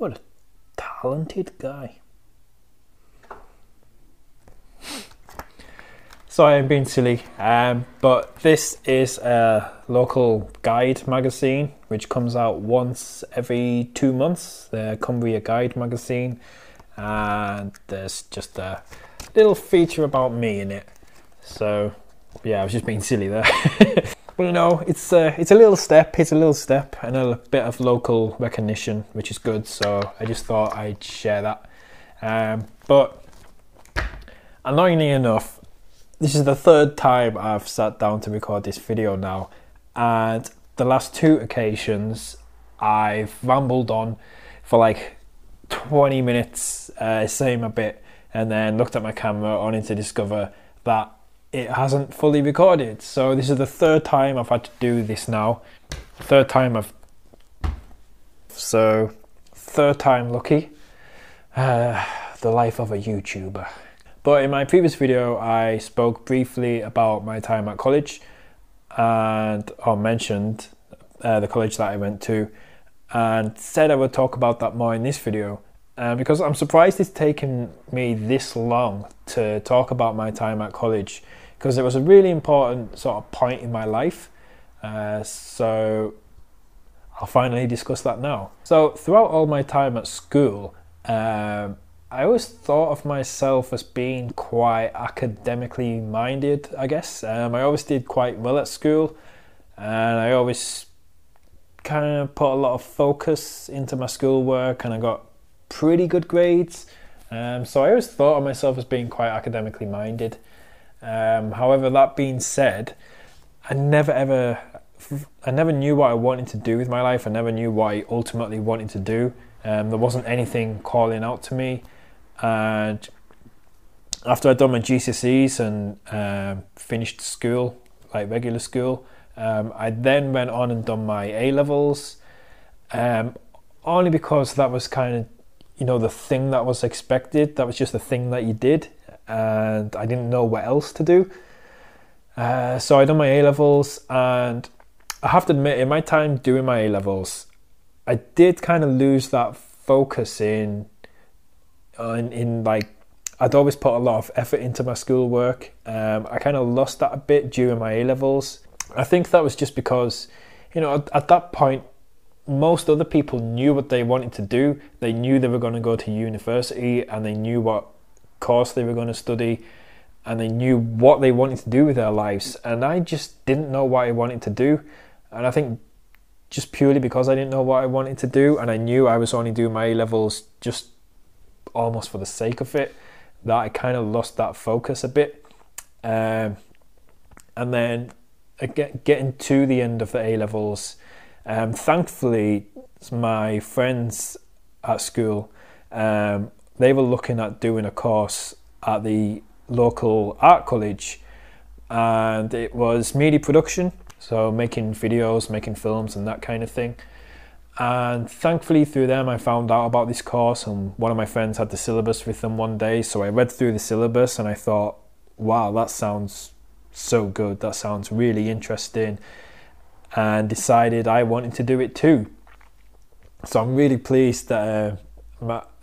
What a talented guy. Sorry, I'm being silly, but this is a local guide magazine which comes out once every 2 months, the Cumbria Guide magazine, and there's just a little feature about me in it. So yeah, I was just being silly there. But you know, it's a little step, and a bit of local recognition, which is good, so I just thought I'd share that. But annoyingly enough, this is the third time I've sat down to record this video now, and the last 2 occasions I've rambled on for like 20 minutes saying a bit, and then looked at my camera only to discover that it hasn't fully recorded. So this is the third time I've had to do this now. Third time lucky. The life of a YouTuber. But in my previous video, I spoke briefly about my time at college or mentioned the college that I went to, and said I would talk about that more in this video. Because I'm surprised it's taken me this long to talk about my time at college, because it was a really important sort of point in my life. So I'll finally discuss that now. So throughout all my time at school, I always thought of myself as being quite academically minded, I guess. I always did quite well at school, and I always kind of put a lot of focus into my schoolwork, and I got pretty good grades. So I always thought of myself as being quite academically minded. However, that being said, I never knew what I wanted to do with my life. I never knew what I ultimately wanted to do. There wasn't anything calling out to me. And after I'd done my GCSEs and finished school, like regular school, I then went on and done my A-levels, only because that was kind of, you know, the thing that was expected. That was just the thing that you did, and I didn't know what else to do. So I done my A-levels, and I have to admit, in my time doing my A-levels, I did kind of lose that focus in like, I'd always put a lot of effort into my schoolwork. I kind of lost that a bit during my A-levels. I think that was just because, you know, at that point, most other people knew what they wanted to do. They knew they were going to go to university, and they knew what course they were going to study, and they knew what they wanted to do with their lives. And I just didn't know what I wanted to do. And I think just purely because I didn't know what I wanted to do, and I knew I was only doing my A-levels just almost for the sake of it, that I kind of lost that focus a bit. And then getting to the end of the A-levels, thankfully my friends at school, they were looking at doing a course at the local art college, and it was media production, so making videos, making films and that kind of thing. And thankfully through them I found out about this course, and one of my friends had the syllabus with them one day, so I read through the syllabus and I thought, wow, that sounds so good, that sounds really interesting, and decided I wanted to do it too. So I'm really pleased that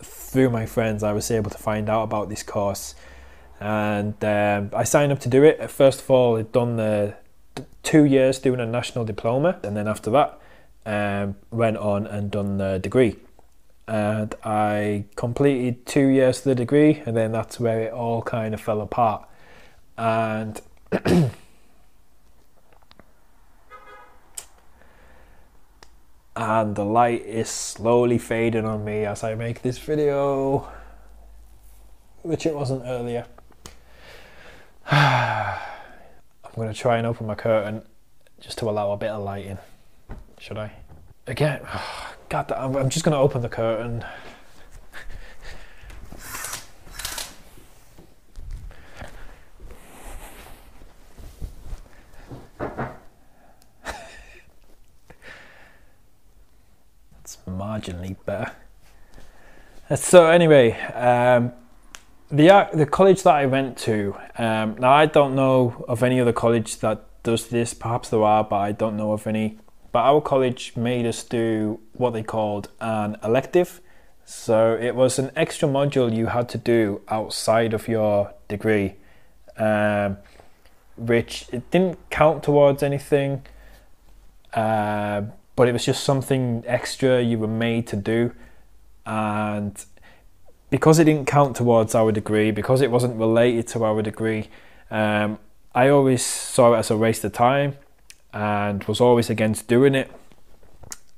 through my friends I was able to find out about this course, and I signed up to do it. First of all, I'd done the 2 years doing a national diploma, and then after that went on and done the degree, and I completed 2 years of the degree, and then that's where it all kind of fell apart. And and the light is slowly fading on me as I make this video, which it wasn't earlier. I'm going to try and open my curtain just to allow a bit of light in. Should I? Again, God, I'm just going to open the curtain. That's marginally better. So anyway, the college that I went to, now I don't know of any other college that does this. Perhaps there are, but I don't know of any. But our college made us do what they called an elective. So it was an extra module you had to do outside of your degree, which it didn't count towards anything, but it was just something extra you were made to do. And because it didn't count towards our degree, because it wasn't related to our degree, I always saw it as a waste of time and was always against doing it.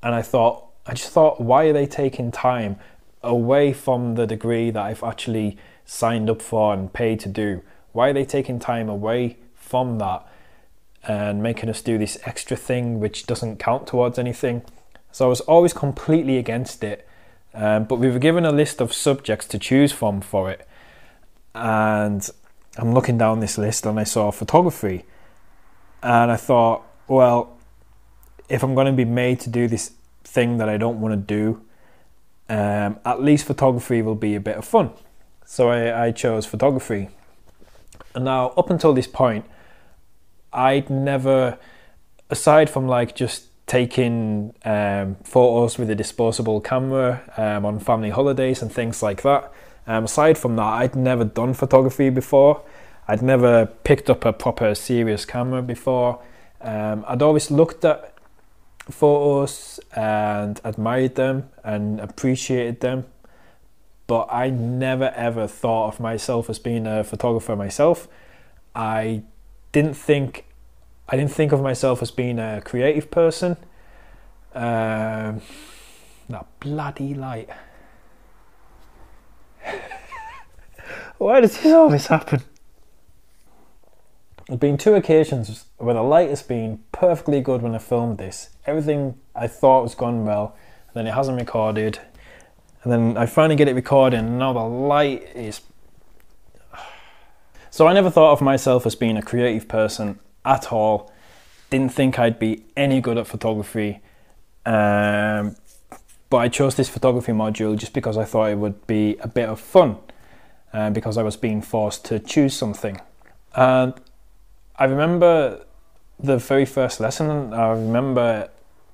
And I just thought, why are they taking time away from the degree that I've actually signed up for and paid to do? Why are they taking time away from that and making us do this extra thing which doesn't count towards anything? So I was always completely against it. But we were given a list of subjects to choose from for it, and I'm looking down this list and I saw photography, and I thought, well, if I'm going to be made to do this thing that I don't want to do, at least photography will be a bit of fun. So I chose photography. And now, up until this point, I'd never, aside from like just taking photos with a disposable camera on family holidays and things like that, aside from that, I'd never done photography before. I'd never picked up a proper serious camera before. I'd always looked at photos and admired them and appreciated them, but I never ever thought of myself as being a photographer myself. I didn't think of myself as being a creative person. That bloody light. Why does this always happen? There's been 2 occasions where the light has been perfectly good when I filmed this. Everything I thought was gone well, and then it hasn't recorded. And then I finally get it recording, and now the light is... So I never thought of myself as being a creative person at all. Didn't think I'd be any good at photography, but I chose this photography module just because I thought it would be a bit of fun, because I was being forced to choose something. And I remember the very first lesson. I remember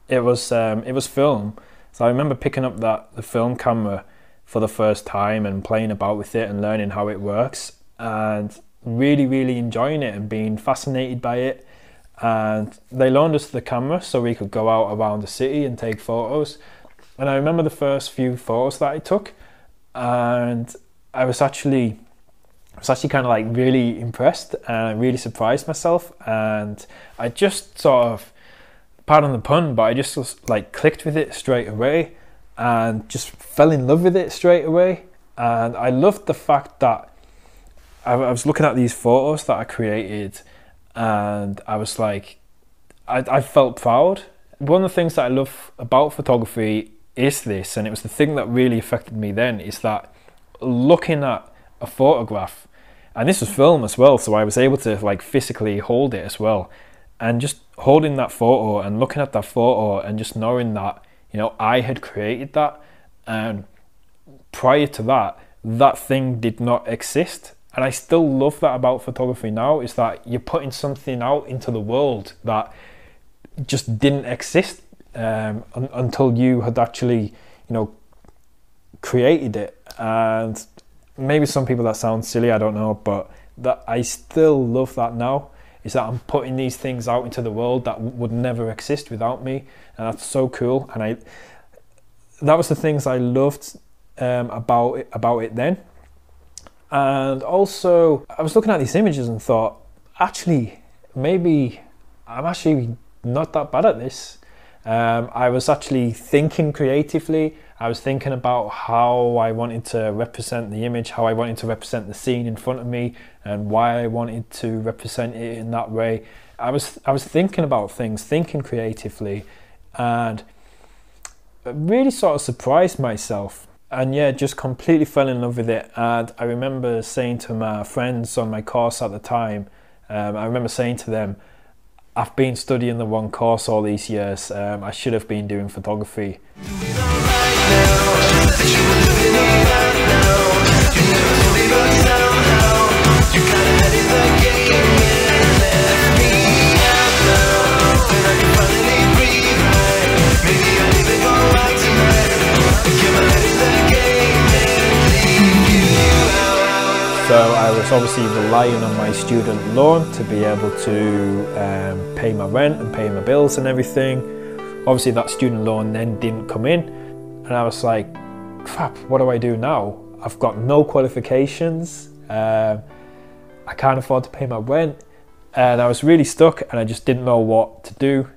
it was film, so I remember picking up the film camera for the first time and playing about with it and learning how it works, and really enjoying it and being fascinated by it. And they loaned us the camera so we could go out around the city and take photos. And I remember the first few photos that I took, and I was actually kind of like really impressed, and I really surprised myself. And I just sort of, pardon the pun, but I just like clicked with it straight away and just fell in love with it straight away. And I loved the fact that I was looking at these photos that I created, and I was like, I felt proud. One of the things that I love about photography is this, and it was the thing that really affected me then, is that looking at a photograph, and this was film as well, so I was able to like physically hold it as well, and just holding that photo and looking at that photo and just knowing that, you know, I had created that, and prior to that, that thing did not exist. And I still love that about photography now, is that you're putting something out into the world that just didn't exist until you had actually, you know, created it. And maybe some people that sound silly, I don't know, but that I still love that now, is that I'm putting these things out into the world that would never exist without me, and that's so cool. And that was the things I loved about it then. And also, I was looking at these images and thought, actually, maybe I'm actually not that bad at this. I was actually thinking creatively. I was thinking about how I wanted to represent the image, how I wanted to represent the scene in front of me, and why I wanted to represent it in that way. I was thinking about things, thinking creatively, and it really sort of surprised myself. And yeah, just completely fell in love with it. And I remember saying to my friends on my course at the time, I remember saying to them, I've been studying the wrong course all these years. I should have been doing photography. Maybe I need to go out tonight. Give my head in the game. was obviously relying on my student loan to be able to pay my rent and pay my bills and everything. Obviously that student loan then didn't come in, and I was like, crap, what do I do now? I've got no qualifications, I can't afford to pay my rent, and I was really stuck and I just didn't know what to do.